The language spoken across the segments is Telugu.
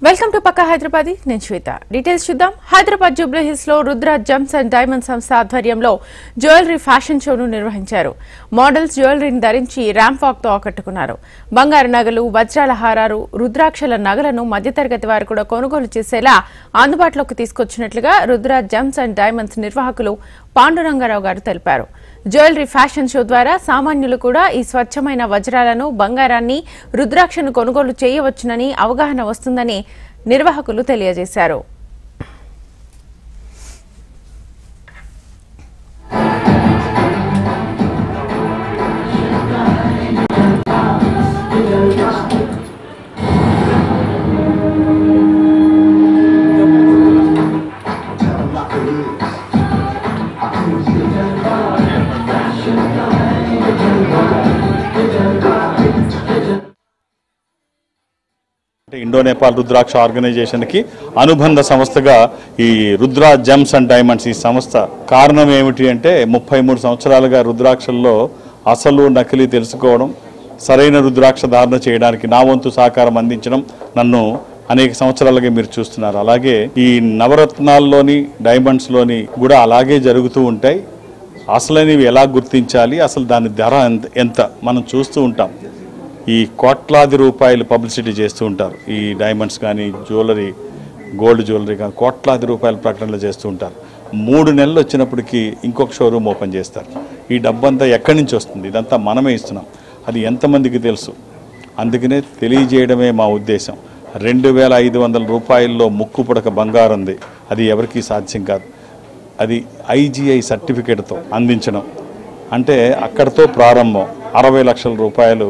వెల్కమ్ టు పక్కా హైదరాబాద్. నేను శ్వేత. డీటెయిల్స్ చూద్దాం. హైదరాబాద్ జూబ్లీ హిల్స్ లో రుద్ర జెమ్స్ అండ్ డైమండ్ సంస్థ ఆధ్వర్యంలో జ్యువెలరీ ఫ్యాషన్ షోను నిర్వహించారు. మోడల్స్ జ్యువెలరీని ధరించి ర్యాంప్ వాక్ తో ఆకట్టుకున్నారు. బంగారు నగలు, వజ్రాల హారాలు, రుద్రాక్షల నగలను మధ్యతరగతి వారు కూడా కొనుగోలు చేసేలా అందుబాటులోకి తీసుకొచ్చినట్లుగా రుద్ర జెమ్స్ అండ్ డైమండ్స్ నిర్వాహకులు పాండురంగారావు గారు తెలిపారు. జ్యువెలరీ ఫ్యాషన్ షో ద్వారా సామాన్యులు కూడా ఈ స్వచ్ఛమైన వజ్రాలను, బంగారాన్ని, రుద్రాక్షను కొనుగోలు చేయవచ్చునని అవగాహన వస్తుందని నిర్వాహకులు తెలియజేశారు. ఇండో నేపాల్ రుద్రాక్ష ఆర్గనైజేషన్ కి అనుబంధ సంస్థగా ఈ రుద్ర జెమ్స్ అండ్ డైమండ్స్ ఈ సంస్థ. కారణం ఏమిటి అంటే 33 సంవత్సరాలుగా రుద్రాక్షల్లో అసలు నకిలీ తెలుసుకోవడం, సరైన రుద్రాక్ష ధారణ చేయడానికి నా వంతు సహకారం అందించడం నన్ను అనేక సంవత్సరాలుగా మీరు చూస్తున్నారు. అలాగే ఈ నవరత్నాల్లోని డైమండ్స్లోని కూడా అలాగే జరుగుతూ ఉంటాయి. అసలైనవి ఎలా గుర్తించాలి, అసలు దాని ధర ఎంత మనం చూస్తూ ఉంటాం. ఈ కోట్లాది రూపాయలు పబ్లిసిటీ చేస్తూ ఉంటారు. ఈ డైమండ్స్ కానీ, జ్యువెలరీ, గోల్డ్ జ్యువెలరీ కానీ కోట్లాది రూపాయల ప్రకటనలు చేస్తూ ఉంటారు. 3 నెలలు వచ్చినప్పటికీ ఇంకొక షోరూమ్ ఓపెన్ చేస్తారు. ఈ డబ్బంతా ఎక్కడి నుంచి వస్తుంది? ఇదంతా మనమే ఇస్తున్నాం. అది ఎంతమందికి తెలుసు? అందుకనే తెలియజేయడమే మా ఉద్దేశం. 2500 రూపాయల్లో ముక్కు పుడక బంగారం ఉంది. అది ఎవరికీ సాధ్యం కాదు. అది IGI సర్టిఫికేట్తో అందించడం అంటే అక్కడితో ప్రారంభం. 60 లక్షల రూపాయలు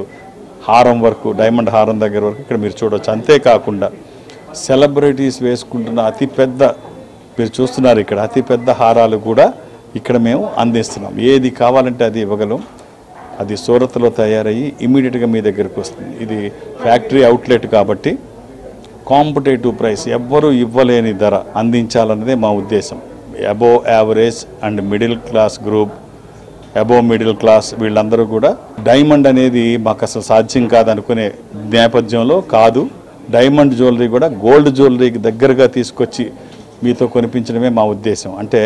హారం వరకు, డైమండ్ హారం దగ్గర వరకు ఇక్కడ మీరు చూడవచ్చు. అంతేకాకుండా సెలబ్రిటీస్ వేసుకుంటున్న అతిపెద్ద, మీరు చూస్తున్నారు ఇక్కడ అతిపెద్ద హారాలు కూడా ఇక్కడ మేము అందిస్తున్నాం. ఏది కావాలంటే అది ఇవ్వగలం. అది సూరత్లో తయారయ్యి ఇమీడియట్గా మీ దగ్గరకు వస్తుంది. ఇది ఫ్యాక్టరీ అవుట్లెట్ కాబట్టి కాంపిటేటివ్ ప్రైస్, ఎవ్వరూ ఇవ్వలేని ధర అందించాలన్నదే మా ఉద్దేశం. Above average and middle class group, above middle class వీళ్ళందరూ కూడా డైమండ్ అనేది మాకు అసలు సాధ్యం కాదనుకునే నేపథ్యంలో కాదు, డైమండ్ జ్యువెలరీ కూడా గోల్డ్ జ్యువెలరీకి దగ్గరగా తీసుకొచ్చి మీతో కొనిపించడమే మా ఉద్దేశం. అంటే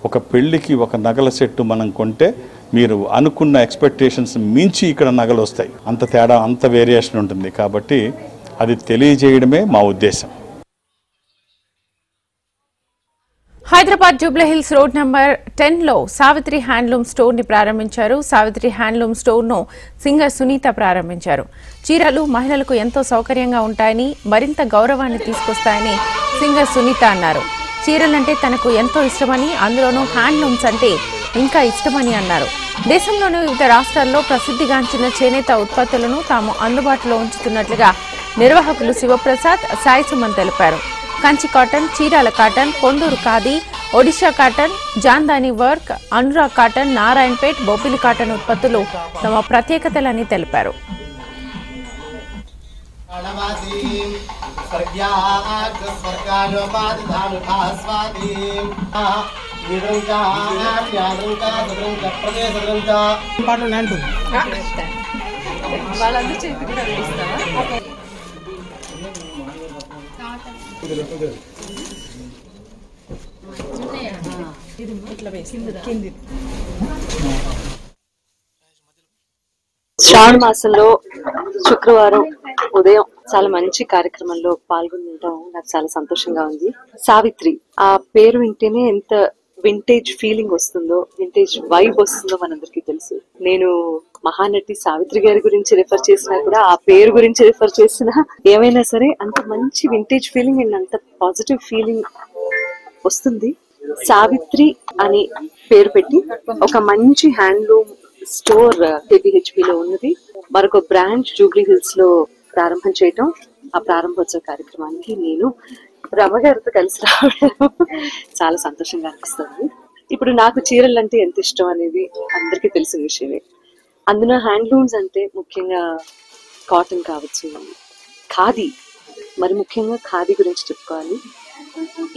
ఒక పెళ్ళికి ఒక నగల సెట్టు మనం కొంటే మీరు అనుకున్న ఎక్స్పెక్టేషన్స్ మించి ఇక్కడ నగలు వస్తాయి. అంత తేడా, అంత వేరియేషన్ ఉంటుంది. కాబట్టి అది తెలియజేయడమే మా ఉద్దేశం. Hyderabad Jubilee hills road number 10 లో సావిత్రి హ్యాండ్లూమ్ స్టోర్ ని ప్రారంభించారు. సావిత్రి హ్యాండ్లూమ్ స్టోర్ ను సింగర్ సునీత ప్రారంభించారు. చీరలు మహిళలకు ఎంతో సౌకర్యంగా ఉంటాయని, మరింత గౌరవాన్ని తీసుకొస్తాయని సింగర్ సునీత అన్నారు. చీరలంటే తనకు ఎంతో ఇష్టమని, అందులోనూ హ్యాండ్లూమ్స్ అంటే ఇంకా ఇష్టమని అన్నారు. దేశంలోని వివిధ రాష్ట్రాల్లో ప్రసిద్ధిగాంచిన చేనేత ఉత్పత్తులను తాము అందుబాటులో ఉంచుతున్నట్లుగా నిర్వాహకులు శివప్రసాద్, సాయి సుమన్ తెలిపారు. Kanchi cotton, Chirala cotton, Kondur khadi, Odisha cotton, Jamdani work, Anurag cotton, Narayanpet, Bobbili cotton ఉత్పత్తులు తమ ప్రత్యేకతలని తెలిపారు. శ్రావణ మాసంలో శుక్రవారం ఉదయం చాలా మంచి కార్యక్రమంలో పాల్గొనడం నాకు చాలా సంతోషంగా ఉంది. సావిత్రి ఆ పేరు వింటేనే ఎంత వింటేజ్ ఫీలింగ్ వస్తుందో, వింటేజ్ వైబ్ వస్తుందో మనందరికీ తెలుసు. నేను మహానటి సావిత్రి గారి గురించి రిఫర్ చేసినా కూడా, ఆ పేరు గురించి రిఫర్ చేసినా, ఏమైనా సరే అంత మంచి వింటేజ్ ఫీలింగ్ అండ్ అంత పాజిటివ్ ఫీలింగ్ వస్తుంది. సావిత్రి అని పేరు పెట్టి ఒక మంచి హ్యాండ్లూమ్ స్టోర్ KPHP లో ఉన్నది. మరొక బ్రాంచ్ జూబ్లీ హిల్స్ లో ప్రారంభం చేయటం, ఆ ప్రారంభోత్సవ కార్యక్రమానికి నేను రమ గారితో కలిసి రావడం చాలా సంతోషంగా అనిపిస్తుంది. ఇప్పుడు నాకు చీరలు అంటే ఎంత ఇష్టం అనేది అందరికీ తెలిసిన విషయమే. అందులో హ్యాండ్లూమ్స్ అంటే ముఖ్యంగా కాటన్ కావచ్చు, ఖాదీ, మరి ముఖ్యంగా ఖాదీ గురించి చెప్పుకోవాలి.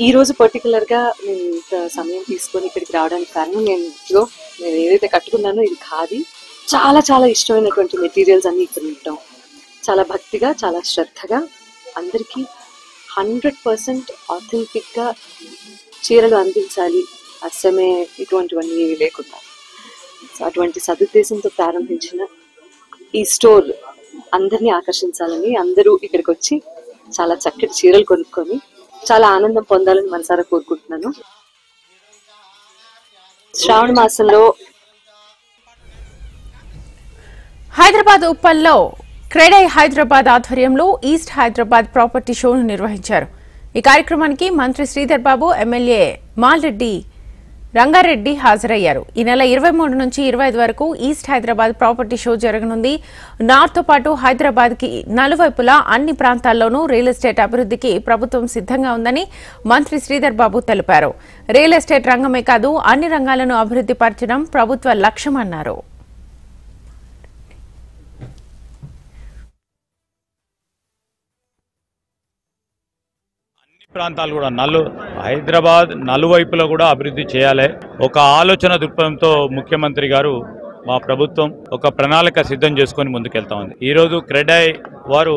ఈ రోజు పర్టికులర్ గా నేను ఇంత సమయం తీసుకొని ఇక్కడికి రావడానికి కారణం, నేను ఏదైతే కట్టుకున్నానో ఇది ఖాదీ. చాలా చాలా ఇష్టమైనటువంటి మెటీరియల్స్ అన్ని ఇక్కడ ఉండటం, చాలా భక్తిగా, చాలా శ్రద్ధగా అందరికీ 100% ఆథెంటిక్గా చీరలు అందించాలి, అస్సమే ఇటువంటివన్నీ లేకుండా. సో అటువంటి సదుద్దేశంతో ప్రారంభించిన ఈ స్టోర్ అందరినీ ఆకర్షించాలని, అందరూ ఇక్కడికి వచ్చి చాలా చక్కటి చీరలు కొనుక్కొని చాలా ఆనందం పొందాలని మనసారా కోరుకుంటున్నాను. శ్రావణ మాసంలో హైదరాబాద్ ఉప్పల్లో క్రెడై హైదరాబాద్ ఆధ్వర్యంలో ఈస్ట్ హైదరాబాద్ ప్రాపర్టీ షోను నిర్వహించారు. ఈ కార్యక్రమానికి మంత్రి శ్రీధర్ బాబు, ఎమ్మెల్యే మాల్రెడ్డి రంగారెడ్డి హాజరయ్యారు. ఈ నెల 23 నుంచి 25 వరకు ఈస్ట్ హైదరాబాద్ ప్రాపర్టీ షో జరగనుంది. నార్త్ తో పాటు హైదరాబాద్ కి నలువైపులా అన్ని ప్రాంతాల్లోనూ రియల్ ఎస్టేట్ అభివృద్ధికి ప్రభుత్వం సిద్ధంగా ఉందని మంత్రి శ్రీధర్ బాబు తెలిపారు. రియల్ ఎస్టేట్ రంగమే కాదు, అన్ని రంగాలను అభివృద్ధి పరచడం ప్రభుత్వ లక్ష్యమన్నారు. ప్రాంతాలు కూడా హైదరాబాద్ నలువైపులా కూడా అభివృద్ధి చేయాలి. ఒక ఆలోచన దృక్పథంతో ముఖ్యమంత్రి గారు, మా ప్రభుత్వం ఒక ప్రణాళిక సిద్ధం చేసుకొని ముందుకెళ్తా ఉంది. ఈరోజు క్రెడై వారు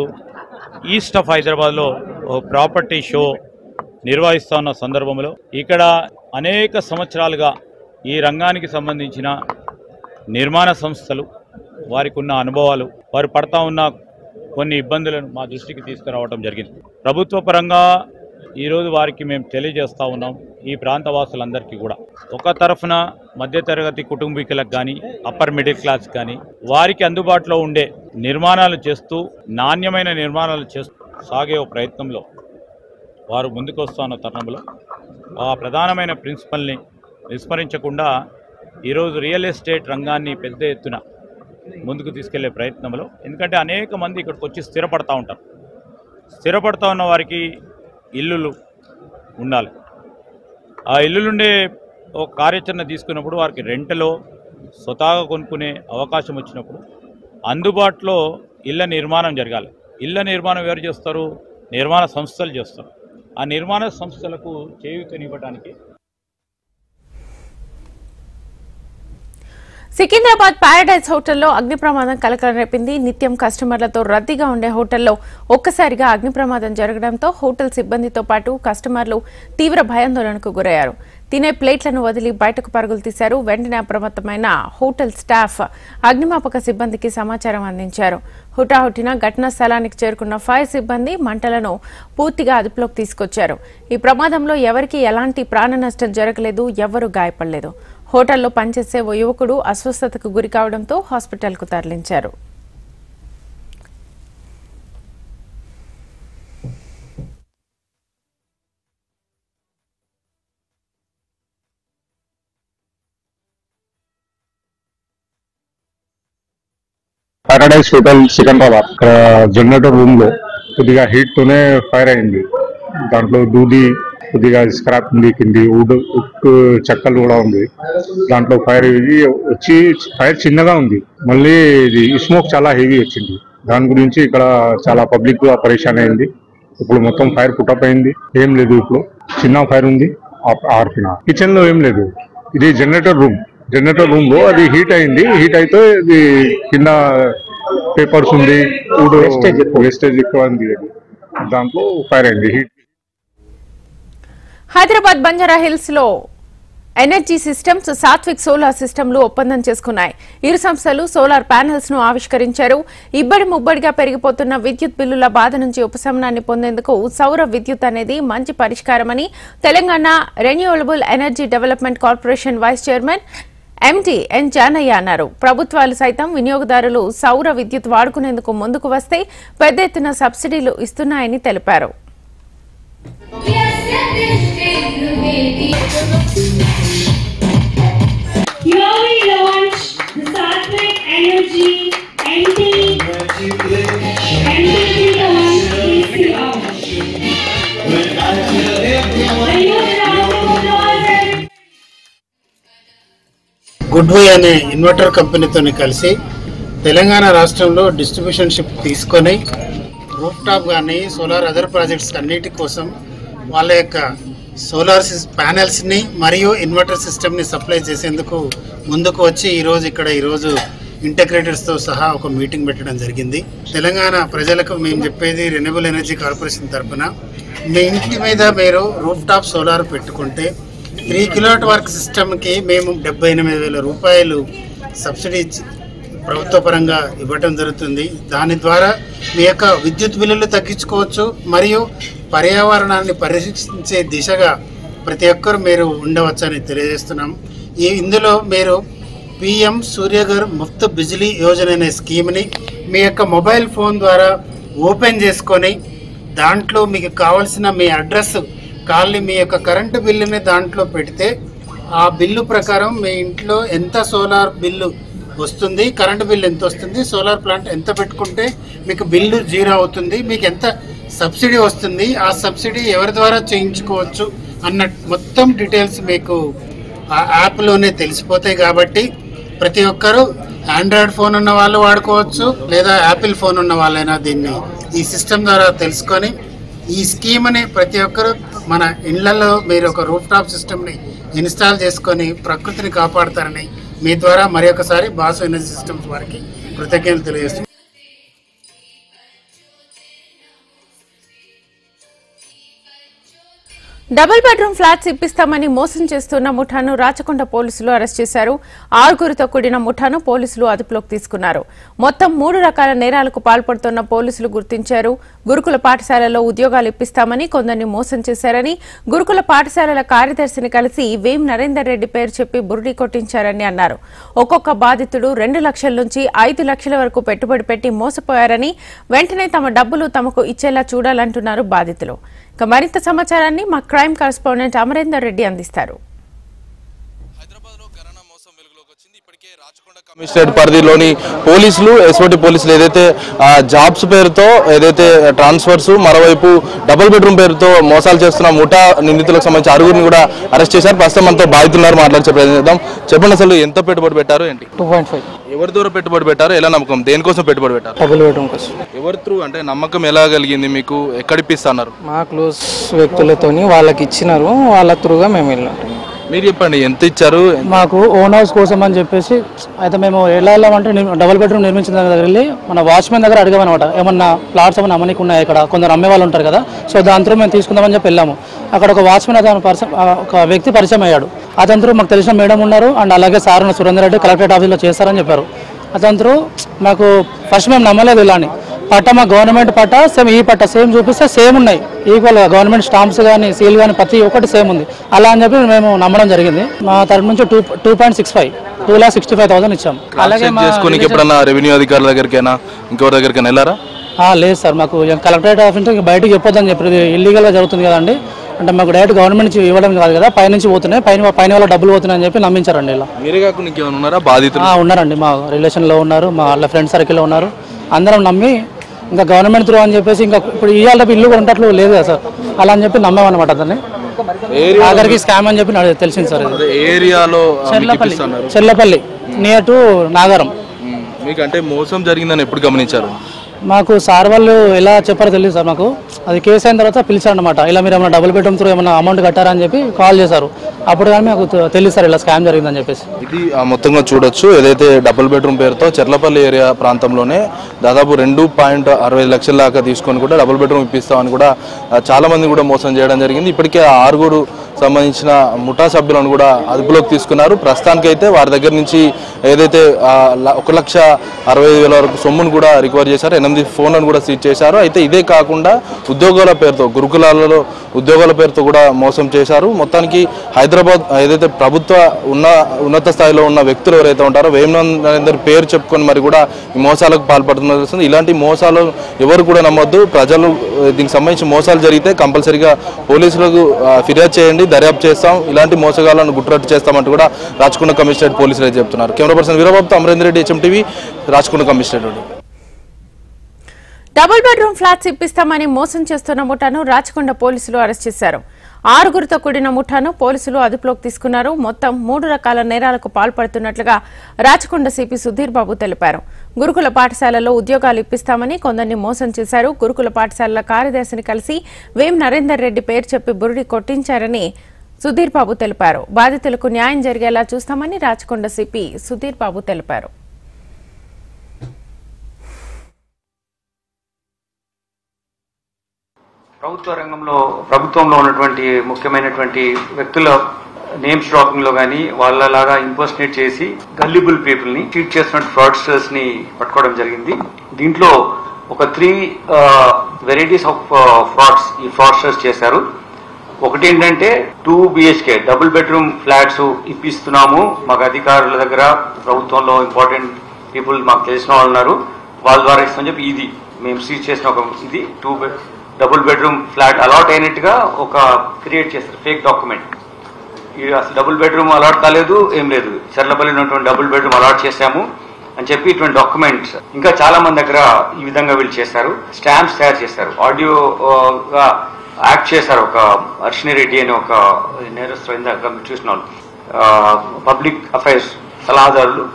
ఈస్ట్ ఆఫ్ హైదరాబాద్లో ప్రాపర్టీ షో నిర్వహిస్తున్న సందర్భంలో ఇక్కడ అనేక సంవత్సరాలుగా ఈ రంగానికి సంబంధించిన నిర్మాణ సంస్థలు, వారికి ఉన్న అనుభవాలు, వారు పడతా ఉన్న కొన్ని ఇబ్బందులను మా దృష్టికి తీసుకురావడం జరిగింది. ప్రభుత్వ పరంగా ఈరోజు వారికి మేము తెలియజేస్తూ ఉన్నాం. ఈ ప్రాంత వాసులందరికీ కూడా ఒక తరఫున మధ్యతరగతి కుటుంబీకులకు కానీ, అప్పర్ మిడిల్ క్లాస్ కానీ వారికి అందుబాటులో ఉండే నిర్మాణాలు చేస్తూ, నాణ్యమైన నిర్మాణాలు చేస్తూ సాగే ప్రయత్నంలో వారు ముందుకు వస్తున్న తరుణంలో ఆ ప్రధానమైన ప్రిన్సిపల్ని విస్మరించకుండా ఈరోజు రియల్ ఎస్టేట్ రంగాన్ని పెద్ద ఎత్తున ముందుకు తీసుకెళ్లే ప్రయత్నంలో, ఎందుకంటే అనేక మంది ఇక్కడికి వచ్చి స్థిరపడతా ఉంటారు. స్థిరపడతా ఉన్న వారికి ఇల్లులు ఉండాలి. ఆ ఇల్లులుండే ఒక కార్యాచరణ తీసుకున్నప్పుడు వారికి రెంట్లో స్వతహాగా కొనుక్కునే అవకాశం వచ్చినప్పుడు అందుబాటులో ఇళ్ల నిర్మాణం జరగాలి. ఇళ్ల నిర్మాణం ఎవరు చేస్తారు? నిర్మాణ సంస్థలు చేస్తారు. ఆ నిర్మాణ సంస్థలకు చేయూతనివ్వడానికి సికింద్రాబాద్ ప్యారడైజ్ హోటల్లో అగ్ని ప్రమాదం కలకలం రేపింది. నిత్యం కస్టమర్లతో రద్దీగా ఉండే హోటల్లో ఒక్కసారిగా అగ్ని ప్రమాదం జరగడంతో హోటల్ సిబ్బందితో పాటు కస్టమర్లు తీవ్ర భయాందోళనకు గురయ్యారు. తినే ప్లేట్లను వదిలి బయటకు పరుగులు తీశారు. వెంటనే అప్రమత్తమైన హోటల్ స్టాఫ్ అగ్నిమాపక సిబ్బందికి సమాచారం అందించారు. హుటాహుటిన ఘటనా స్థలానికి చేరుకున్న ఫైర్ సిబ్బంది మంటలను పూర్తిగా అదుపులోకి తీసుకొచ్చారు. ఈ ప్రమాదంలో ఎవరికీ ఎలాంటి ప్రాణ నష్టం జరగలేదు, ఎవ్వరూ గాయపడలేదు. హోటల్లో పనిచేసే ఓ యువకుడు అస్వస్థతకు గురి కావడంతో హాస్పిటల్కు తరలించారు. Paradise hotel Secunderabad generator room లో కొద్దిగా హీట్ తోనే ఫైర్ అయింది. దాంట్లో దూది, కొద్దిగా స్క్రాప్ ఉంది, కింది ఉక్కు చెక్కలు కూడా ఉంది. దాంట్లో ఫైర్ వచ్చి ఫైర్ చిన్నగా ఉంది, మళ్ళీ ఇది స్మోక్ చాలా హెవీ వచ్చింది. దాని గురించి ఇక్కడ చాలా పబ్లిక్ పరేషాన్ అయింది. ఇప్పుడు మొత్తం ఫైర్ పుట్టప్ అయింది. ఏం లేదు, ఇప్పుడు చిన్న ఫైర్ ఉంది. ఆర్పిన కిచెన్ లో ఏం లేదు. ఇది జనరేటర్ రూమ్ లో అది హీట్ అయింది. హీట్ అయితే ఇది కింద పేపర్స్ ఉంది, వేస్టేజ్ ఎక్కువ ఉంది, దాంట్లో ఫైర్ అయింది. హీట్ హైదరాబాద్ బంజారా హిల్స్ లో ఎనర్జీ సిస్టమ్స్, సాత్విక్ సోలార్ సిస్టమ్లు ఒప్పందం చేసుకున్నాయి. ఇరు సంస్థలు సోలార్ ప్యానెల్స్ ను ఆవిష్కరించారు. ఇబ్బడి ముబ్బడిగా పెరిగిపోతున్న విద్యుత్ బిల్లుల బాధ నుంచి ఉపశమనాన్ని పొందేందుకు సౌర విద్యుత్ అనేది మంచి పరిష్కారమని Telangana renewable energy development corporation vice chairman MT N Janaiah అన్నారు. ప్రభుత్వాలు సైతం వినియోగదారులు సౌర విద్యుత్ వాడుకునేందుకు ముందుకు వస్తే పెద్ద ఎత్తున సబ్సిడీలు ఇస్తున్నాయని తెలిపారు. Here we launch the Sattvic Energy గుడ్వే అనే ఇన్వర్టర్ కంపెనీతో కలిసి తెలంగాణ రాష్ట్రంలో డిస్ట్రిబ్యూషన్షిప్ తీసుకొని రూఫ్ టాప్ కానీ సోలార్ అదర్ ప్రాజెక్ట్స్ అన్నిటి కోసం వాళ్ళ యొక్క సోలార్ ప్యానెల్స్ని మరియు ఇన్వర్టర్ సిస్టమ్ని సప్లై చేసేందుకు ముందుకు వచ్చి ఈరోజు ఇంటగ్రేటర్స్తో సహా ఒక మీటింగ్ పెట్టడం జరిగింది. తెలంగాణ ప్రజలకు మేము చెప్పేది రెన్యూబుల్ ఎనర్జీ కార్పొరేషన్ తరఫున మీ ఇంటి మీద మీరు రూఫ్ టాప్ సోలార్ పెట్టుకుంటే 3 కిలోవాట్ వర్క్ సిస్టమ్కి మేము 78,000 రూపాయలు సబ్సిడీ ప్రభుత్వ పరంగా ఇవ్వటం జరుగుతుంది. దాని ద్వారా మీ యొక్క విద్యుత్ బిల్లులు తగ్గించుకోవచ్చు మరియు పర్యావరణాన్ని పరిరక్షించే దిశగా ప్రతి ఒక్కరు మీరు ఉండవచ్చని తెలియజేస్తున్నాం. ఇందులో మీరు PM సూర్యఘర్ ముఫ్త్ బిజిలీ యోజన అనే స్కీమ్ని మీ యొక్క మొబైల్ ఫోన్ ద్వారా ఓపెన్ చేసుకొని దాంట్లో మీకు కావాల్సిన మీ అడ్రస్ కాల్ని మీ యొక్క కరెంటు బిల్లుని దాంట్లో పెడితే ఆ బిల్లు ప్రకారం మీ ఇంట్లో ఎంత సోలార్ బిల్లు వస్తుంది, కరెంటు బిల్లు ఎంత వస్తుంది, సోలార్ ప్లాంట్ ఎంత పెట్టుకుంటే మీకు బిల్లు 0 అవుతుంది, మీకు ఎంత సబ్సిడీ వస్తుంది, ఆ సబ్సిడీ ఎవరి ద్వారా చేయించుకోవచ్చు అన్న మొత్తం డీటెయిల్స్ మీకు ఆ యాప్లోనే తెలిసిపోతాయి. కాబట్టి ప్రతి ఒక్కరూ ఆండ్రాయిడ్ ఫోన్ ఉన్న వాళ్ళు వాడుకోవచ్చు, లేదా యాపిల్ ఫోన్ ఉన్న వాళ్ళైనా దీన్ని ఈ సిస్టమ్ ద్వారా తెలుసుకొని ఈ స్కీమ్ని ప్రతి ఒక్కరూ మన ఇళ్లలో మీరు ఒక రూఫ్ టాప్ సిస్టమ్ని ఇన్స్టాల్ చేసుకొని ప్రకృతిని కాపాడతారని మీ ద్వారా మరొకసారి బాసు ఎనర్జీ సిస్టమ్స్ వారికి కృతజ్ఞతలు తెలియజేస్తున్నాం. డబుల్ బెడ్రూమ్ ఫ్లాట్స్ ఇప్పిస్తామని మోసం చేస్తున్న ముఠాను రాచకొండ పోలీసులు అరెస్ట్ చేశారు. 6గురితో కూడిన ముఠాను పోలీసులు అదుపులోకి తీసుకున్నారు. మొత్తం 3 రకాల నేరాలకు పాల్పడుతున్న పోలీసులు గుర్తించారు. గురుకుల పాఠశాలలో ఉద్యోగాలు ఇప్పిస్తామని కొందరిని మోసం చేశారని, గురుకుల పాఠశాలల కార్యదర్శిని కలిసి వేం నరేందర్ రెడ్డి పేరు చెప్పి బుర్డి కొట్టించారని అన్నారు. ఒక్కొక్క బాధితుడు 2 లక్షల నుంచి 5 లక్షల వరకు పెట్టుబడి పెట్టి మోసపోయారని, వెంటనే తమ డబ్బులు తమకు ఇచ్చేలా చూడాలంటున్నారు బాధితులు. ఇక మరింత సమాచారాన్ని మా క్రైమ్ కరెస్పాండెంట్ అమరేందర్ రెడ్డి అందిస్తారు. కమిషనరేట్ పరిధిలోని పోలీసులు ఎస్ఓటి పోలీసులు ఏదైతే జాబ్స్ పేరుతో ఏదైతే ట్రాన్స్ఫర్స్, మరోవైపు డబుల్ బెడ్రూమ్ పేరుతో మోసాలు చేస్తున్న ముఠా నిందితులకు సంబంధించి 6గురిని కూడా అరెస్ట్ చేశారు. ప్రస్తుతం మనతో బాధితున్నారు, మాట్లాడే ప్రయత్నం చేద్దాం. చెప్పండి, అసలు ఎంత పెట్టుబడి పెట్టారు, ఏంటి? 2.5. ఎవరి ద్వారా పెట్టుబడి పెట్టారు, ఎలా నమ్మకం, దేనికోసం పెట్టుబడి పెట్టారు? డబుల్ బెడ్రూమ్ కోసం. ఎవరి త్రూ అంటే నమ్మకం ఎలా కలిగింది మీకు, ఎక్కడ ఇప్పిస్తున్నారు? మా క్లోజ్ వ్యక్తులతోని వాళ్ళకి ఇచ్చినారు, వాళ్ళ త్రూగా మేము వెళ్ళాం. మీరు చెప్పండి, ఎంత ఇచ్చారు? మాకు ఓన్ హౌస్ కోసం అని చెప్పేసి అయితే మేము ఎలా వెళ్ళామంటే డబుల్ బెడ్రూమ్ నిర్మించిన దగ్గర వెళ్ళి మన వాచ్మెన్ దగ్గర అడిగామన్నమాట. ఏమన్నా ప్లాట్స్ ఏమన్నా అమ్మనికి ఉన్నాయి ఇక్కడ, కొందరు అమ్మే వాళ్ళు ఉంటారు కదా, సో దాని త్రూ మేము తీసుకుందామని చెప్పి వెళ్ళాము. అక్కడ ఒక వాచ్మెన్ ఒక వ్యక్తి పరిచయం అయ్యాడు. అతని త్రూ మాకు తెలిసిన మేడం ఉన్నారు, అండ్ అలాగే సార్ సురేందర్ రెడ్డి కలెక్టరేట్ ఆఫీస్లో చేస్తారని చెప్పారు. అతని త్రూ మాకు ఫస్ట్ మేము నమ్మలేదు ఇలాని. పట్ట మా గవర్నమెంట్ పట్ట సేమ్, ఈ పట్ట సేమ్ చూపిస్తే సేమ్ ఉన్నాయి, ఈక్వల్గా గవర్నమెంట్ స్టాంప్స్ కానీ సీల్ కానీ ప్రతి ఒక్కటి సేమ్ ఉంది. అలా అని చెప్పి మేము నమ్మడం జరిగింది. మా తరఫు నుంచి 2.65 2,65,000 ఇచ్చాము. అలాగే ఎప్పుడన్నా రెవెన్యూ అధికారుల దగ్గరికైనా ఇంకెవరి దగ్గరికైనా వెళ్ళారా? లేదు సార్, మాకు కలెక్టరేట్ ఆఫీస్ నుంచి బయటకు చెప్పొద్దని చెప్పి ఇల్లీగల్గా జరుగుతుంది కదండి. అంటే మాకు డైరెక్ట్ గవర్నమెంట్ నుంచి ఇవ్వడం కాదు కదా, పైనుంచి పోతున్నాయి, పైన వాళ్ళ డబ్బులు పోతున్నాయని చెప్పి నమ్మించారండి. ఇలా మీరే కాకుండా ఇంకేమైనా ఉన్నారా బాధితులు? ఉన్నారండి, మా రిలేషన్లో ఉన్నారు, మా వాళ్ళ ఫ్రెండ్ సర్కిల్లో ఉన్నారు. అందరం నమ్మి ఇంకా గవర్నమెంట్ త్రూ అని చెప్పేసి ఇంకా ఇప్పుడు ఇవాళ ఇల్లు కొనట్లు లేదు కదా సార్, అలా అని చెప్పి నమ్మామన్నమాట. అతన్ని ఆఖరికి స్కామ్ అని చెప్పి తెలిసింది సార్. ఏరియాలో చెర్లపల్లి నియర్ టు నాగారం. మీకు అంటే మోసం జరిగిందని ఎప్పుడు గమనించారు? మాకు సార్ వాళ్ళు ఎలా చెప్పారో తెలియదు సార్. మాకు అది కేసు అయిన తర్వాత పిలిచారనమాట. ఇలా మీరు ఏమైనా డబుల్ బెడ్రూమ్ త్రూ ఏమైనా అమౌంట్ కట్టారని చెప్పి కాల్ చేశారు. అప్పుడు కానీ మాకు తెలియదు సార్ ఇలా స్కామ్ జరిగిందని చెప్పేసి. ఇది మొత్తంగా చూడొచ్చు, ఏదైతే డబుల్ బెడ్రూమ్ పేరుతో చెర్లపల్లి ఏరియా ప్రాంతంలోనే దాదాపు 2.60 లక్షల దాకా తీసుకొని కూడా డబుల్ బెడ్రూమ్ ఇప్పిస్తామని కూడా చాలా మంది కూడా మోసం చేయడం జరిగింది. ఇప్పటికే 6 సంబంధించిన ముఠా సభ్యులను కూడా అదుపులోకి తీసుకున్నారు. ప్రస్తుతానికైతే వారి దగ్గర నుంచి ఏదైతే 1,60,60,000 వరకు సొమ్మును కూడా రికవర్ చేశారు. 8 ఫోన్లను కూడా సీజ్ చేశారు. అయితే ఇదే కాకుండా ఉద్యోగాల పేరుతో, గురుకులాలలో ఉద్యోగాల పేరుతో కూడా మోసం చేశారు. మొత్తానికి హైదరాబాద్ ఏదైతే ప్రభుత్వ ఉన్నత స్థాయిలో ఉన్న వ్యక్తులు ఎవరైతే ఉంటారో వేం నరేందర్ పేరు చెప్పుకొని మరి కూడా ఈ మోసాలకు పాల్పడుతున్నది తెలుస్తుంది. ఇలాంటి మోసాలు ఎవరు కూడా నమ్మొద్దు. ప్రజలు దీనికి సంబంధించి మోసాలు జరిగితే కంపల్సరీగా పోలీసులకు ఫిర్యాదు చేయండి, దర్యాప్తు చేస్తాం, ఇలాంటి మోసగాళ్లను గుట్టురట్టు చేస్తామంటూ కూడా రాచకొండ కమిషనరేట్ పోలీసులు అయితే చెప్తున్నారు. కెమెరా పర్సన్ వీరబాబుతో Amarender Reddy, HMTV, Rachakonda commissionerate. Double bedroom flats ఇప్పిస్తామని మోసం చేస్తున్న ముఠాను రాచకొండ పోలీసులు అరెస్ట్ చేశారు. 6 కూడిన ముఠాను పోలీసులు అదుపులోకి తీసుకున్నారు. మొత్తం 3 రకాల నేరాలకు పాల్పడుతున్నట్లుగా రాచకొండ సిపి సుధీర్ బాబు తెలిపారు. గురుకుల పాఠశాలలో ఉద్యోగాలు ఇప్పిస్తామని కొందరిని మోసం చేశారు. గురుకుల పాఠశాలల కార్యదర్శిని కలిసి వేం నరేందర్ రెడ్డి పేరు చెప్పి బురుడి కొట్టించారని సుధీర్ బాబు తెలిపారు. బాధితులకు న్యాయం జరిగేలా చూస్తామని రాచకొండ సిపి సుధీర్ బాబు తెలిపారు. ప్రభుత్వంలో ఉన్నటువంటి ముఖ్యమైనటువంటి వ్యక్తుల నేమ్స్ డ్రాపింగ్ లో కానీ వాళ్ళలాగా ఇంపర్సనేట్ చేసి గల్లిబుల్ పీపుల్ ని ట్రీట్ చేస్తున్న ఫ్రాడ్స్టర్స్ ని పట్టుకోవడం జరిగింది. దీంట్లో ఒక 3 వెరైటీస్ ఆఫ్ ఫ్రాడ్స్ ఈ ఫ్రాడ్స్టర్స్ చేశారు. ఒకటి ఏంటంటే 2 BHK డబుల్ బెడ్రూమ్ ఫ్లాట్స్ ఇప్పిస్తున్నాము, మాకు అధికారుల దగ్గర ప్రభుత్వంలో ఇంపార్టెంట్ పీపుల్ మాకు తెలిసిన వాళ్ళు ఉన్నారు, వాళ్ళ ద్వారా ఇస్తామని చెప్పి ఇది మేము సీజ్ చేసిన ఒక ఇది 2 డబుల్ బెడ్రూమ్ ఫ్లాట్ అలాట్ అయినట్టుగా ఒక క్రియేట్ చేస్తారు ఫేక్ డాక్యుమెంట్. ఇది అసలు డబుల్ బెడ్రూమ్ అలాట్ కాలేదు, ఏం లేదు, చర్లపల్లి ఉన్నటువంటి డబుల్ బెడ్రూమ్ అలాట్ చేశాము అని చెప్పి ఇటువంటి డాక్యుమెంట్స్ ఇంకా చాలా మంది దగ్గర ఈ విధంగా వీళ్ళు చేశారు. స్టాంప్స్ తయారు చేశారు, ఆడియోగా యాక్ట్ చేశారు. ఒక అర్షిని రెడ్డి అని ఒక నేరస్తులు ఇందాక చూసిన వాళ్ళు పబ్లిక్ అఫైర్స్ సలహాదారులు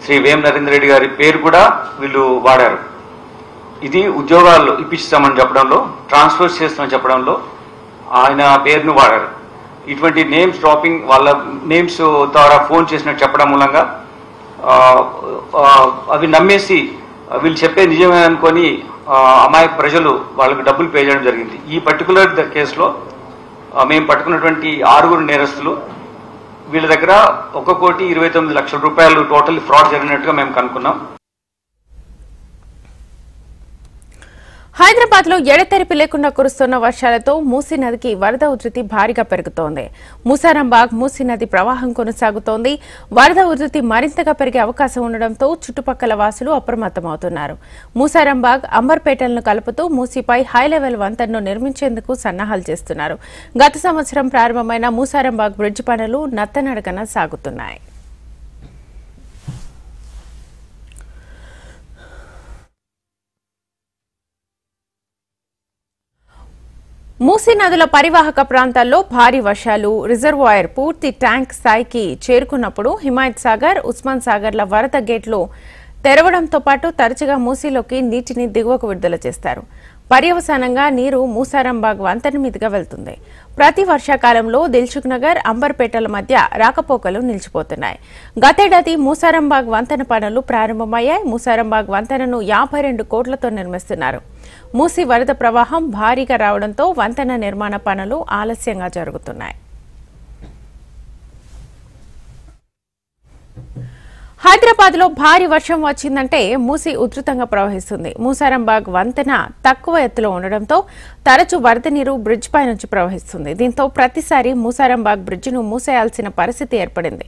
శ్రీ వేం నరేంద్ర రెడ్డి గారి పేరు కూడా వీళ్ళు వాడారు. ఇది ఉద్యోగాలు ఇప్పిస్తామని చెప్పడంలో, ట్రాన్స్ఫర్ చేస్తామని చెప్పడంలో ఆయన పేరును వాడారు. ఇటువంటి నేమ్స్ డ్రాపింగ్ వాళ్ళ నేమ్స్ ద్వారా ఫోన్ చేసినట్టు చెప్పడం మూలంగా అవి నమ్మేసి వీళ్ళు చెప్పే నిజమే అనుకొని అమాయక ప్రజలు వాళ్ళకి డబ్బులు పే చేయడం జరిగింది. ఈ పర్టికులర్ కేసులో మేము పట్టుకున్నటువంటి 6 నేరస్తులు వీళ్ళ దగ్గర 1,29,00,000 రూపాయలు టోటల్ ఫ్రాడ్ జరిగినట్టుగా మేము కనుక్కున్నాం. హైదరాబాద్ లో ఎడతెరిపి లేకుండా కురుస్తున్న వర్షాలతో మూసీ నదికి వరద ఉధృతి భారీగా పెరుగుతోంది. మూసారాంబాగ్ మూసీ నది ప్రవాహం కొనసాగుతోంది. వరద ఉధృతి మరింతగా పెరిగే అవకాశం ఉండడంతో చుట్టుపక్కల వాసులు అప్రమత్తమవుతున్నారు. మూసారాంబాగ్ అంబర్పేటలను కలుపుతూ మూసీపై హైలెవెల్ వంతెనను నిర్మించేందుకు సన్నాహాలు చేస్తున్నారు. గత సంవత్సరం ప్రారంభమైన మూసారాంబాగ్ బ్రిడ్జ్ పనులు నత్తనడకన సాగుతున్నాయి. మూసీ నదుల పరివాహక ప్రాంతాల్లో భారీ వర్షాలు, రిజర్వాయర్ పూర్తి ట్యాంక్ స్థాయికి చేరుకున్నప్పుడు హిమాయత్ సాగర్, ఉస్మాన్ సాగర్ల వరద గేట్లు తెరవడంతో పాటు తరచుగా మూసీలోకి నీటిని దిగువకు విడుదల చేస్తారు. పర్యవసానంగా నీరు మూసారాంబాగ్ వంతెన మీదుగా వెళ్తుంది. ప్రతి వర్షాకాలంలో దిల్సుఖ్ నగర్, అంబర్పేటల మధ్య రాకపోకలు నిలిచిపోతున్నాయి. గతేడాది మూసారాంబాగ్ వంతెన పనులు ప్రారంభమయ్యాయి. మూసారాంబాగ్ వంతెనను 52 కోట్లతో నిర్మిస్తున్నారు. మూసీ వరద ప్రవాహం భారీగా రావడంతో వంతెన నిర్మాణ పనులు ఆలస్యంగా జరుగుతున్నాయి. హైదరాబాద్ లో భారీ వర్షం వచ్చిందంటే మూసీ ఉధృతంగా ప్రవహిస్తుంది. మూసారాంబాగ్ వంతెన తక్కువ ఎత్తులో ఉండడంతో తరచూ వరద నీరు బ్రిడ్జ్ పై నుంచి ప్రవహిస్తుంది. దీంతో ప్రతిసారి మూసారాంబాగ్ బ్రిడ్జిను మూసేయాల్సిన పరిస్థితి ఏర్పడింది.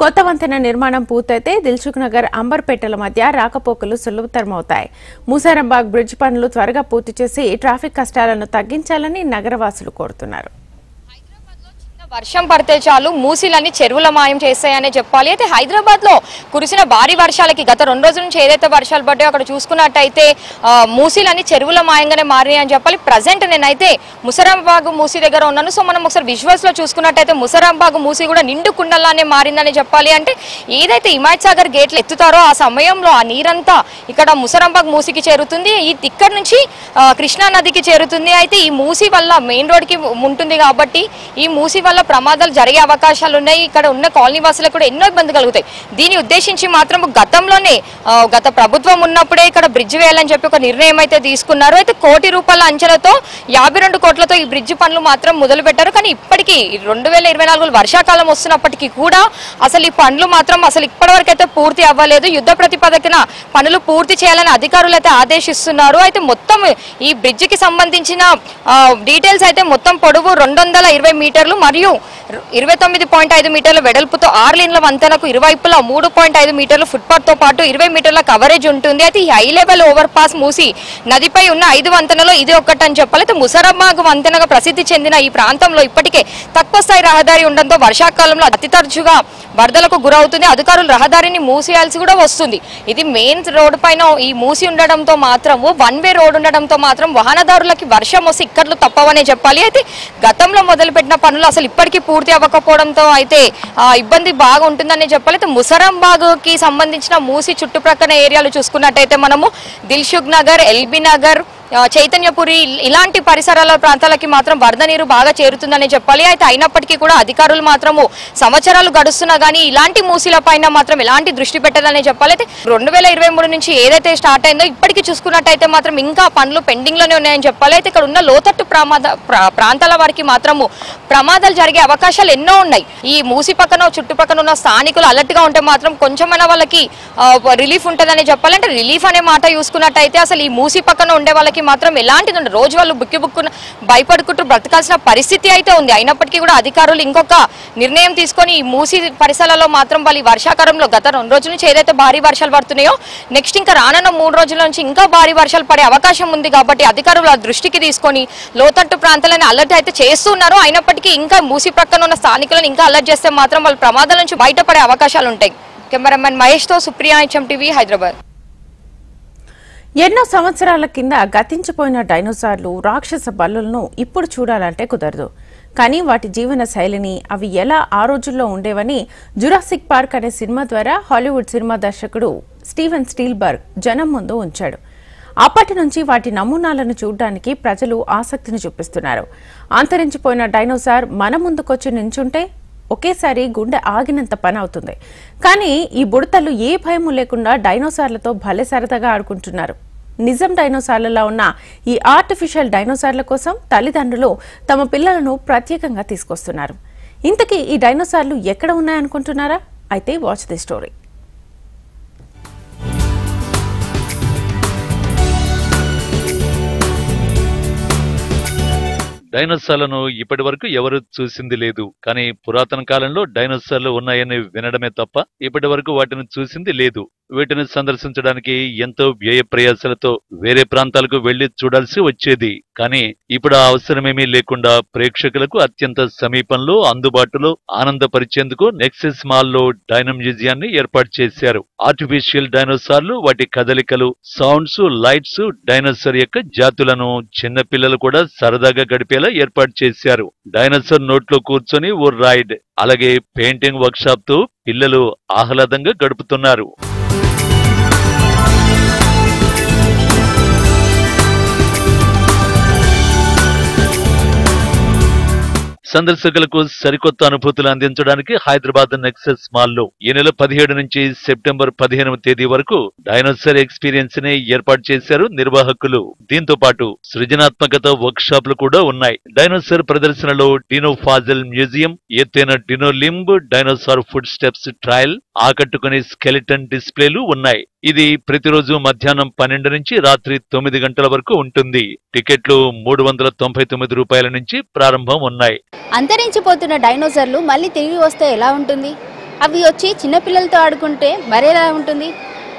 కొత్త వంతెన నిర్మాణం పూర్తయితే దిల్సుఖ్ నగర్, అంబర్పేటల మధ్య రాకపోకలు సులభతరమవుతాయి. మూసారాంబాగ్ బ్రిడ్జ్ పనులు త్వరగా పూర్తి చేసి ట్రాఫిక్ కష్టాలను తగ్గించాలని నగరవాసులు కోరుతున్నారు. వర్షం పడితే చాలు మూసీలన్నీ చెరువుల మాయం చేస్తాయనే చెప్పాలి. అయితే హైదరాబాద్ లో కురిసిన భారీ వర్షాలకి గత 2 రోజుల నుంచి ఏదైతే వర్షాలు పడ్డాయో అక్కడ చూసుకున్నట్టయితే మూసీలన్నీ చెరువుల మాయంగానే మారినాయి అని చెప్పాలి. ప్రజెంట్ నేనైతే ముసారాంబాగ్ మూసీ దగ్గర ఉన్నాను. సో మనం ఒకసారి విజువల్స్ లో చూసుకున్నట్టయితే ముసారాంబాగ్ మూసీ కూడా నిండు కుండలానే మారిందని చెప్పాలి. అంటే ఏదైతే హిమాయత్ సాగర్ గేట్లు ఎత్తుతారో ఆ సమయంలో ఆ నీరంతా ఇక్కడ ముసారాంబాగ్ మూసీకి చేరుతుంది. ఇక్కడ నుంచి కృష్ణా నదికి చేరుతుంది. అయితే ఈ మూసీ వల్ల మెయిన్ రోడ్ కి ఉంటుంది కాబట్టి ఈ మూసీ వల్ల ప్రమాదాలు జరిగే అవకాశాలు ఉన్నాయి. ఇక్కడ ఉన్న కాలనీ వాసులకు కూడా ఎన్నో ఇబ్బంది కలుగుతాయి. దీన్ని ఉద్దేశించి మాత్రం గతంలోనే గత ప్రభుత్వం ఉన్నప్పుడే ఇక్కడ బ్రిడ్జ్ వేయాలని చెప్పి ఒక నిర్ణయం అయితే తీసుకున్నారు. అయితే ₹1 కోటి అంచనాతో 52 కోట్లతో ఈ బ్రిడ్జ్ పనులు మాత్రం మొదలు పెట్టారు. కానీ ఇప్పటికీ 2024 వర్షాకాలం వస్తున్నప్పటికీ కూడా అసలు ఈ పనులు మాత్రం అసలు ఇప్పటివరకు అయితే పూర్తి అవ్వలేదు. యుద్ధ ప్రతిపాదకన పనులు పూర్తి చేయాలని అధికారులు అయితే ఆదేశిస్తున్నారు. అయితే మొత్తం ఈ బ్రిడ్జ్ కి సంబంధించిన డీటెయిల్స్ అయితే మొత్తం పొడవు 220 మీటర్లు మరియు 29.5 మీటర్ల వెడల్పుతో 6 లేన్ల వంతెనకు ఇరువైపులా 3.5 మీటర్ల ఫుట్పాత్ తో పాటు 20 మీటర్ల కవరేజ్ ఉంటుంది. అయితే ఈ హై లెవెల్ ఓవర్ పాస్ మూసి నదిపై ఉన్న 5 వంతెనలో ఇది ఒక్కటని చెప్పాలి. అయితే ముసారాంబాగ్ వంతెనగా ప్రసిద్ధి చెందిన ఈ ప్రాంతంలో ఇప్పటికే తక్కువ స్థాయి రహదారి ఉండడంతో వర్షాకాలంలో అతి తరచుగా వరదలకు గురవుతుంది. అధికారులు రహదారిని మూసేయాల్సి కూడా వస్తుంది. ఇది మెయిన్ రోడ్డు పైన ఈ మూసి ఉండడంతో మాత్రం 1 వే రోడ్ ఉండడంతో మాత్రం వాహనదారులకి వర్షం వస్తే ఇక్కట్లు తప్పవనే చెప్పాలి. అయితే గతంలో మొదలుపెట్టిన పనులు అసలు ఇప్పటికీ పూర్తి అవ్వకపోవడంతో అయితే ఇబ్బంది బాగా ఉంటుందని చెప్పాలి. అయితే ముసారాంబాగ్ కి సంబంధించిన మూసి చుట్టుప్రక్కల ఏరియాలు చూసుకున్నట్టయితే మనము దిల్సుఖ్ నగర్, ఎల్బీ నగర్, చైతన్యపురి ఇలాంటి పరిసరాల ప్రాంతాలకి మాత్రం వరద నీరు బాగా చేరుతుందని చెప్పాలి. అయితే అయినప్పటికీ కూడా అధికారులు మాత్రము సంవత్సరాలు గడుస్తున్నా కానీ ఇలాంటి మూసీల పైన మాత్రం ఎలాంటి దృష్టి పెట్టదని చెప్పాలి. అయితే 2023 నుంచి ఏదైతే స్టార్ట్ అయిందో ఇప్పటికీ చూసుకున్నట్టయితే మాత్రం ఇంకా పనులు పెండింగ్ లోనే ఉన్నాయని చెప్పాలి. అయితే ఇక్కడ ఉన్న లోతట్టు ప్రాంతాల వారికి మాత్రము ప్రమాదాలు జరిగే అవకాశాలు ఎన్నో ఉన్నాయి. ఈ మూసి పక్కన చుట్టుపక్కల ఉన్న స్థానికులు అలర్ట్ గా ఉంటే మాత్రం కొంచెమైనా వాళ్ళకి రిలీఫ్ ఉంటుందని చెప్పాలి. అంటే రిలీఫ్ అనే మాట చూసుకున్నట్టయితే అసలు ఈ మూసి పక్కన ఉండే వాళ్ళకి మాత్రం ఎలాంటిది ఉండదు. రోజు వాళ్ళు బుక్కున భయపడుకుంటూ బ్రతకాల్సిన పరిస్థితి అయితే ఉంది. అయినప్పటికీ కూడా అధికారులు ఇంకొక నిర్ణయం తీసుకొని ఈ మూసి పరిసరాల్లో మాత్రం వాళ్ళు ఈ వర్షాకాలంలో గత 2 రోజుల నుంచి ఏదైతే భారీ వర్షాలు పడుతున్నాయో నెక్స్ట్ ఇంకా రానున్న 3 రోజుల నుంచి ఇంకా భారీ వర్షాలు పడే అవకాశం ఉంది. కాబట్టి అధికారులు ఆ దృష్టికి తీసుకొని లోతట్టు ప్రాంతాలను అలర్ట్ అయితే చేస్తున్నారు. అయినప్పటికీ ఇంకా మూసి ప్రక్కన ఉన్న స్థానికులను ఇంకా అలర్ట్ చేస్తే మాత్రం వాళ్ళ ప్రమాదాల నుంచి బయటపడే అవకాశాలు ఉంటాయి. కెమెరామెన్ మహేష్ తో సుప్రియా, HMTV, హైదరాబాద్. ఎన్నో సంవత్సరాల కింద గతించిపోయిన డైనోసార్లు, రాక్షస బల్లులను ఇప్పుడు చూడాలంటే కుదరదు. కానీ వాటి జీవన శైలిని, అవి ఎలా ఆ రోజుల్లో ఉండేవని జురాసిక్ పార్క్ అనే సినిమా ద్వారా హాలీవుడ్ సినిమా దర్శకుడు స్టీవెన్ స్పీల్బర్గ్ జనం ముందు ఉంచాడు. అప్పటి నుంచి వాటి నమూనాలను చూడడానికి ప్రజలు ఆసక్తిని చూపిస్తున్నారు. అంతరించిపోయిన డైనోసార్ మన ముందుకొచ్చి నించుంటే ఒకేసారి గుండె ఆగినంత పని అవుతుంది. కానీ ఈ బుడతలు ఏ భయము లేకుండా డైనోసార్లతో భలే సరదాగా ఆడుకుంటున్నారు. నిజం డైనోసార్లలో ఉన్న ఈ ఆర్టిఫిషియల్ డైనోసార్ల కోసం తల్లిదండ్రులు తమ పిల్లలను ప్రత్యేకంగా తీసుకొస్తున్నారు. ఇంతకీ ఈ డైనోసార్లు ఎక్కడ ఉన్నాయనుకుంటున్నారా? అయితే వాచ్ ది స్టోరీ. డైనోసార్లను ఇప్పటి వరకు ఎవరు చూసింది లేదు. కానీ పురాతన కాలంలో డైనోసార్లు ఉన్నాయని వినడమే తప్ప ఇప్పటి వరకు వాటిని చూసింది లేదు. వీటిని సందర్శించడానికి ఎంతో వ్యయ ప్రయాసాలతో వేరే ప్రాంతాలకు వెళ్లి చూడాల్సి వచ్చేది. కానీ ఇప్పుడు ఆ అవసరమేమీ లేకుండా ప్రేక్షకులకు అత్యంత సమీపంలో అందుబాటులో ఆనందపరిచేందుకు నెక్సెస్ మాల్లో డైనో మ్యూజియాన్ని ఏర్పాటు చేశారు. ఆర్టిఫిషియల్ డైనోసార్లు, వాటి కదలికలు, సౌండ్స్, లైట్స్, డైనోసార్ యొక్క జాతులను చిన్నపిల్లలు కూడా సరదాగా గడిపేలా ఏర్పాటు చేశారు. డైనోసార్ నోట్లో కూర్చొని ఓ రైడ్, అలాగే పెయింటింగ్ వర్క్ షాప్ తో పిల్లలు ఆహ్లాదంగా గడుపుతున్నారు. సందర్శకులకు సరికొత్త అనుభూతులు అందించడానికి హైదరాబాద్ నెక్సెస్ మాల్లో ఈ నెల 17 నుంచి సెప్టెంబర్ 15వ తేదీ వరకు డైనోసార్ ఎక్స్పీరియన్స్ ని ఏర్పాటు చేశారు నిర్వాహకులు. దీంతో పాటు సృజనాత్మకత వర్క్ షాప్లు కూడా ఉన్నాయి. డైనోసార్ ప్రదర్శనలో డినో ఫాజిల్ మ్యూజియం, ఎత్తైన Dino limb, dinosaur food steps trial, ఆకట్టుకునే స్కెలిటన్ డిస్ప్లేలు ఉన్నాయి. ఇది ప్రతిరోజు మధ్యాహ్నం 12 నుంచి రాత్రి 9 గంటల వరకు ఉంటుంది. టికెట్లు 399 రూపాయల నుంచి ప్రారంభం ఉన్నాయి. అంతరించిపోతున్న డైనోసార్లు మళ్ళీ తిరిగి వస్తే ఎలా ఉంటుంది? అవి వచ్చి చిన్నపిల్లలతో ఆడుకుంటే మరెలా ఉంటుంది?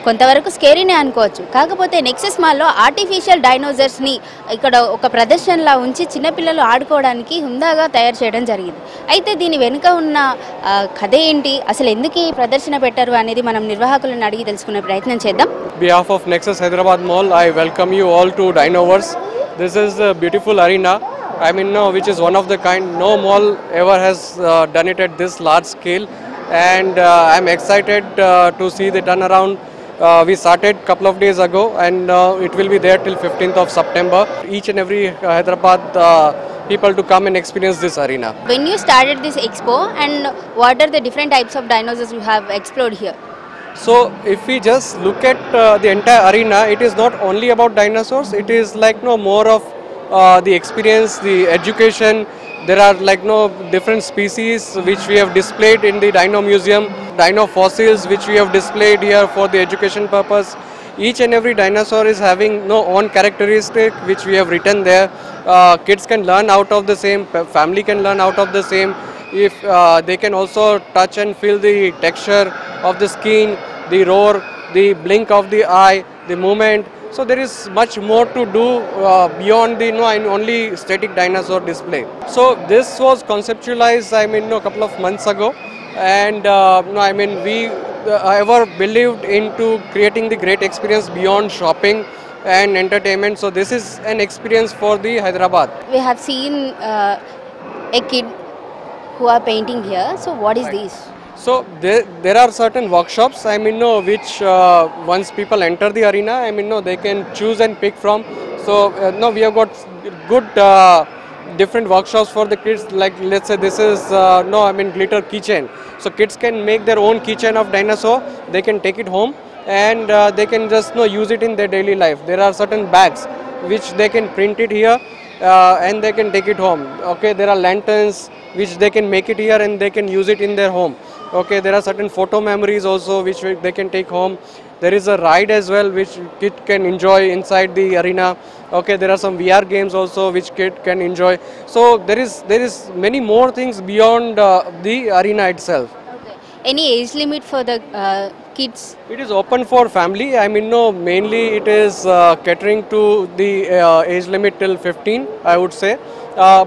కొంతవరకు స్కేరీనే అనుకోవచ్చు. కాకపోతే నెక్సెస్ మాల్లో ఆర్టిఫిషియల్ డైనోసార్స్ని ఇక్కడ ఒక ప్రదర్శనలా ఉంచి చిన్నపిల్లలు ఆడుకోవడానికి హుందాగా తయారు చేయడం జరిగింది. అయితే దీని వెనుక ఉన్న కథ ఏంటి, అసలు ఎందుకు ఈ ప్రదర్శన పెట్టారు అనేది మనం నిర్వాహకులను అడిగి తెలుసుకునే ప్రయత్నం చేద్దాం. Behalf of Nexus Hyderabad Mall, I welcome you all to Dinoverse. This is a beautiful arena. Which is one of the kind. No mall ever has done it at this large scale, and I'm excited to see the turnaround. We started a couple of days ago, and it will be there till 15th of September. Each and every Hyderabad people to come and experience this arena. When you started this expo, and what are the different types of dinosaurs you have explored here? So if we just look at the entire arena, it is not only about dinosaurs. It is like more of the experience, the education. There are different species which we have displayed in the Dino Museum, dino fossils which we have displayed here for the education purpose. Each and every dinosaur is having own characteristic which we have written there. Kids can learn out of the same, family can learn out of the same. If they can also touch and feel the texture of the skin, the roar, the blink of the eye, the movement. So there is much more to do beyond the only static dinosaur display. So this was conceptualized a couple of months ago, and we ever believed into creating the great experience beyond shopping and entertainment. So this is an experience for the Hyderabad. We have seen a kid who are painting here. So what is this? So there are certain workshops, which once people enter the arena, they can choose and pick from. So no, we have got good different workshops for the kids. Like let's say this is glitter keychain. So kids can make their own keychain of dinosaur. They can take it home and they can just use it in their daily life. There are certain bags which they can print it here and they can take it home. Okay, there are lanterns which they can make it here and they can use it in their home. Okay, there are certain photo memories also which they can take home. There is a ride as well which kid can enjoy inside the arena. Okay, there are some VR games also which kid can enjoy. So there is many more things beyond the arena itself. Okay. Any age limit for the kids? It is open for family. I mean, no, mainly it is catering to the age limit till 15, I would say.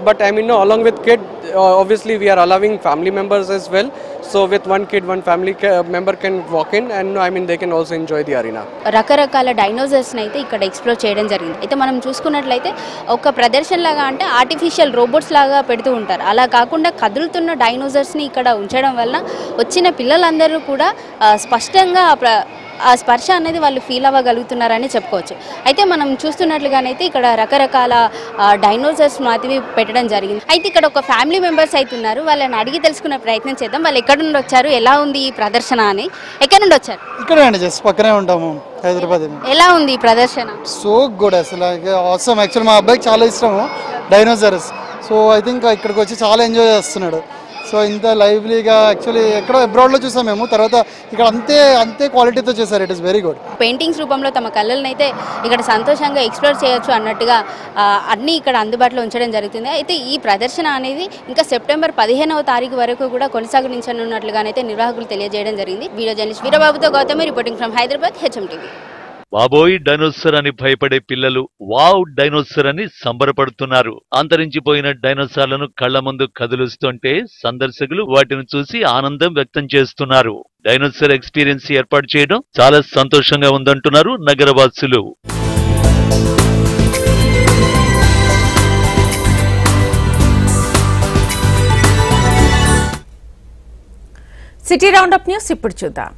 But I mean, no, along with kid, obviously we are allowing family members as well. So with one kid, one family member can walk in and I mean they can also enjoy the arena. రకరకాల డైనోసార్స్ని అయితే ఇక్కడ ఎక్స్ప్లోర్ చేయడం జరిగింది. అయితే మనం చూసుకున్నట్లయితే ఒక ప్రదర్శన లాగా అంటే ఆర్టిఫిషియల్ రోబోట్స్ లాగా పెడుతూ ఉంటారు. అలా కాకుండా కదులుతున్న డైనోసార్స్ని ఇక్కడ ఉంచడం వల్ల వచ్చిన పిల్లలందరూ కూడా స్పష్టంగా ఆ స్పర్శ అనేది వాళ్ళు ఫీల్ అవ్వగలుగుతున్నారని చెప్పుకోవచ్చు. అయితే మనం చూస్తున్నట్లుగానైతే ఇక్కడ రకరకాల డైనోసార్స్ మాత్రమే పెట్టడం జరిగింది. అయితే ఇక్కడ ఒక ఫ్యామిలీ మెంబర్స్ అయితే ఉన్నారు. వాళ్ళని అడిగి తెలుసుకునే ప్రయత్నం చేద్దాం. వాళ్ళు ఎక్కడ నుండి వచ్చారు, ఎలా ఉంది ఈ ప్రదర్శన అని. ఎక్కడ నుండి వచ్చారు? ఇక్కడ అండి, జస్ట్ పక్కనే ఉంటాము, హైదరాబాద్. ఎలా ఉంది ఈ ప్రదర్శన? సో గుడ్, అసలు ఆసమ్. యాక్చువల్ మా అబ్బాయికి చాలా ఇష్టము డైనోసార్స్. సో ఐ థింక్ ఇక్కడికి వచ్చి చాలా ఎంజాయ్ చేస్తున్నాడు. సో ఇంత లైవ్లీగా యాక్చువల్లీ ఎక్కడో అబ్రాడ్లో చూసాం మేము, తర్వాత ఇక్కడ అంతే క్వాలిటీతో చేశారు. It is very good. Paintings రూపంలో తమ కళలను అయితే ఇక్కడ సంతోషంగా ఎక్స్ప్లోర్ చేయొచ్చు అన్నట్టుగా అన్నీ ఇక్కడ అందుబాటులో ఉంచడం జరుగుతుంది. అయితే ఈ ప్రదర్శన అనేది ఇంకా సెప్టెంబర్ 15వ తారీఖు వరకు కూడా కొనసాగించనున్నట్లుగానైతే నిర్వాహకులు తెలియజేయడం జరిగింది. వీడియో జర్నలిస్ట్ వీరబాబుతో Gautami, reporting from Hyderabad, HM TV. బాబోయ్ డైనోసర్ అని భయపడే పిల్లలు వావ్ డైనోసర్ అని సంబరపడుతున్నారు. అంతరించిపోయిన డైనోసార్లను కళ్ల ముందు కదులుస్తుంటే సందర్శకులు వాటిని చూసి ఆనందం వ్యక్తం చేస్తున్నారు. డైనోసర్ ఎక్స్పీరియన్స్ ఏర్పాటు చేయడం చాలా సంతోషంగా ఉందంటున్నారు నగరవాసులు. సిటీ రౌండప్ న్యూస్ ఇప్పుడు చూద్దాం.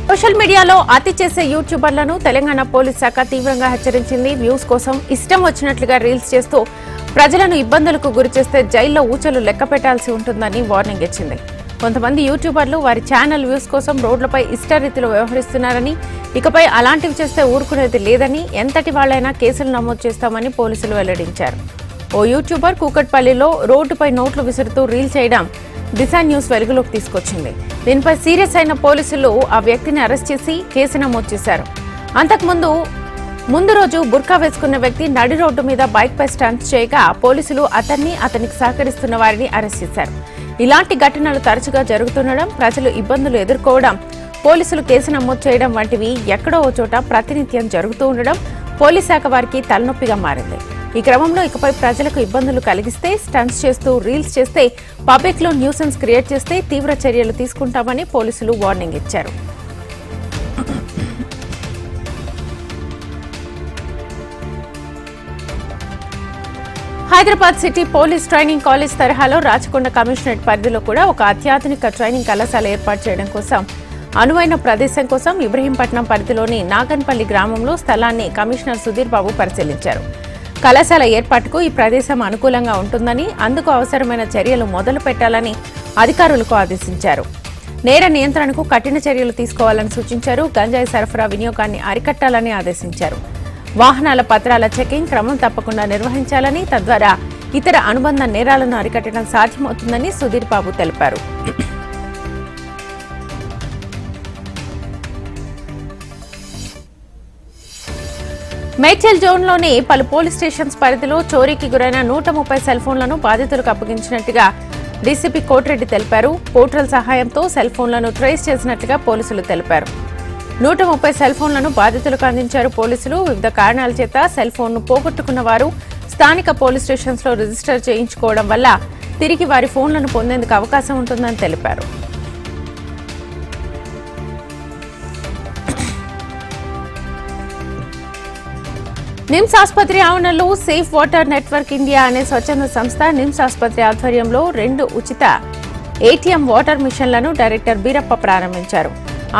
సోషల్ మీడియాలో అతి చేసే యూట్యూబర్లను తెలంగాణ పోలీస్ శాఖ తీవ్రంగా హెచ్చరించింది. వ్యూస్ కోసం ఇష్టం వచ్చినట్లుగా రీల్స్ చేస్తూ ప్రజలను ఇబ్బందులకు గురిచేస్తే జైల్లో ఊచలు లెక్క పెట్టాల్సి ఉంటుందని వార్నింగ్ ఇచ్చింది. కొంతమంది యూట్యూబర్లు వారి ఛానల్ వ్యూస్ కోసం రోడ్లపై ఇష్టరీతిలో వ్యవహరిస్తున్నారని, ఇకపై అలాంటివి చేస్తే ఊరుకునేది లేదని, ఎంతటి వాళ్లైనా కేసులు నమోదు చేస్తామని పోలీసులు వెల్లడించారు. ఓ యూట్యూబర్ కూకట్పల్లిలో రోడ్డుపై నోట్లు విసురుతూ రీల్ చేయడం దిశా న్యూస్ వెలుగులోకి తీసుకొచ్చింది. దీనిపై సీరియస్ అయిన పోలీసులు ఆ వ్యక్తిని అరెస్ట్ చేసి కేసు నమోదు చేశారు. అంతకుముందు ముందు రోజు బుర్కా వేసుకున్న వ్యక్తి నడి రోడ్డు మీద బైక్ పై స్టంట్స్ చేయగా పోలీసులు అతనికి సహకరిస్తున్న వారిని అరెస్ట్ చేశారు. ఇలాంటి ఘటనలు తరచుగా జరుగుతుండడం, ప్రజలు ఇబ్బందులు ఎదుర్కోవడం, పోలీసులు కేసు నమోదు చేయడం వంటివి ఎక్కడో ఓ చోట ప్రతినిత్యం జరుగుతూ ఉండడం పోలీస్ శాఖ వారికి తలనొప్పిగా మారింది. ఈ క్రమంలో ఇకపై ప్రజలకు ఇబ్బందులు కలిగిస్తే, స్టంట్స్ చేస్తూ రీల్స్ చేస్తే, పబ్లిక్ లో న్యూసెన్స్ క్రియేట్ చేస్తే తీవ్ర చర్యలు తీసుకుంటామని పోలీసులు వార్నింగ్ ఇచ్చారు. Hyderabad city police training college తరహాలో రాచకొండ కమిషనరేట్ పరిధిలో కూడా ఒక అత్యాధునిక ట్రైనింగ్ కళాశాల ఏర్పాటు చేయడం కోసం అనువైన ప్రదేశం కోసం ఇబ్రహీంపట్నం పరిధిలోని నాగన్పల్లి గ్రామంలో స్థలాన్ని కమిషనర్ సుధీర్ బాబు పరిశీలించారు. కళాశాల ఏర్పాటుకు ఈ ప్రదేశం అనుకూలంగా ఉంటుందని, అందుకు అవసరమైన చర్యలు మొదలు పెట్టాలని అధికారులకు ఆదేశించారు. నేర నియంత్రణకు కఠిన చర్యలు తీసుకోవాలని సూచించారు. గంజాయి సరఫరా వినియోగాన్ని అరికట్టాలని ఆదేశించారు. వాహనాల పత్రాల చెకింగ్ క్రమం తప్పకుండా నిర్వహించాలని, తద్వారా ఇతర అనుబంధ నేరాలను అరికట్టడం సాధ్యమవుతుందని సుధీర్ బాబు తెలిపారు. మేడ్చల్ జోన్లోని పలు పోలీస్ స్టేషన్స్ పరిధిలో చోరీకి గురైన 130 సెల్ ఫోన్లను బాధితులకు అప్పగించినట్టుగా డీసీపీ కోటిరెడ్డి తెలిపారు. పోర్టల్ సహాయంతో సెల్ ఫోన్లను ట్రేస్ చేసినట్టుగా పోలీసులు తెలిపారు. 130 సెల్ ఫోన్లను బాధితులకు అందించారు పోలీసులు. వివిధ కారణాల చేత సెల్ ఫోన్ను పోగొట్టుకున్న వారు స్థానిక పోలీస్ స్టేషన్స్ లో రిజిస్టర్ చేయించుకోవడం వల్ల తిరిగి వారి ఫోన్లను పొందేందుకు అవకాశం ఉంటుందని తెలిపారు. నిమ్స్ ఆసుపత్రి ఆవరణలో సేఫ్ వాటర్ నెట్వర్క్ ఇండియా అనే స్వచ్ఛంద సంస్థ నిమ్స్ ఆసుపత్రి ఆధ్వర్యంలో 2 ఉచిత ఏటీఎం వాటర్ మిషన్లను డైరెక్టర్ బీరప్ప ప్రారంభించారు.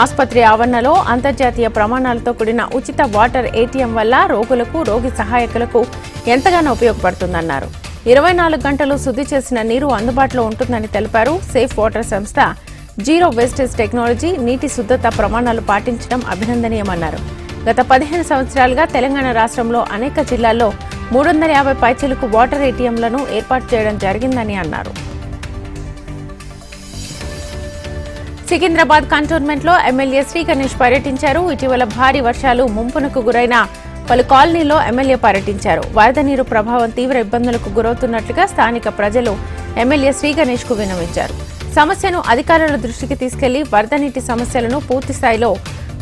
ఆసుపత్రి ఆవరణలో అంతర్జాతీయ ప్రమాణాలతో కూడిన ఉచిత వాటర్ ఏటీఎం వల్ల రోగులకు, రోగి సహాయకులకు ఎంతగానో ఉపయోగపడుతుందన్నారు. 24 గంటలు శుద్ధి చేసిన నీరు అందుబాటులో ఉంటుందని తెలిపారు. సేఫ్ వాటర్ సంస్థ జీరో వేస్టేజ్ టెక్నాలజీ, నీటి శుద్ధత ప్రమాణాలు పాటించడం అభినందనీయమన్నారు. గత 15 సంవత్సరాలుగా తెలంగాణ రాష్ట్రంలో అనేక జిల్లాల్లో 350 పైచిలకు వాటర్ ఏటీఎంలను ఏర్పాటు చేయడం జరిగిందని అన్నారు. సికింద్రాబాద్ కంటోన్మెంట్లో ఎమ్మెల్యే శ్రీ గణేష్ పర్యటించారు. ఇటీవల భారీ వర్షాలు ముంపునకు గురైన పలు కాలనీల్లో ఎమ్మెల్యే పర్యటించారు. వరద నీరు ప్రభావం తీవ్ర ఇబ్బందులకు గురవుతున్నట్లుగా స్థానిక ప్రజలు ఎమ్మెల్యే శ్రీ గణేష్ కు విన్నవించారు. సమస్యను అధికారుల దృష్టికి తీసుకెళ్లి వరద నీటి సమస్యలను పూర్తి స్థాయిలో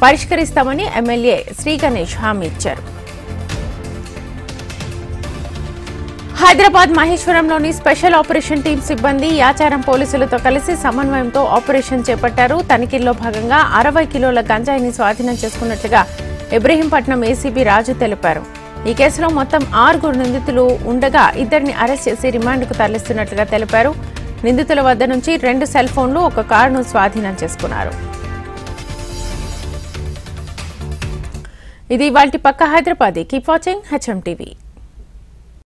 పరిష్కరిస్తామని ఎమ్మెల్యే శ్రీ గణేష్ హామీ ఇచ్చారు. హైదరాబాద్ మహేశ్వరంలోని స్పెషల్ ఆపరేషన్ టీం సిబ్బంది యాచారం పోలీసులతో కలిసి సమన్వయంతో ఆపరేషన్ చేపట్టారు. తనిఖీల్లో భాగంగా 60 కిలోల గంజాయిని స్వాధీనం చేసుకున్నట్లుగా ఇబ్రహీంపట్నం ఏసీబీ రాజు తెలిపారు. ఈ కేసులో మొత్తం 6 నిందితులు ఉండగా 2ని అరెస్ట్ చేసి రిమాండ్కు తరలిస్తున్నట్లుగా తెలిపారు. నిందితుల వద్ద నుంచి 2 సెల్ ఫోన్లు, 1 కారును స్వాధీనం చేసుకున్నారు. ఇది ఇవాల్టి పక్క Hyderabad. Keep watching HM TV.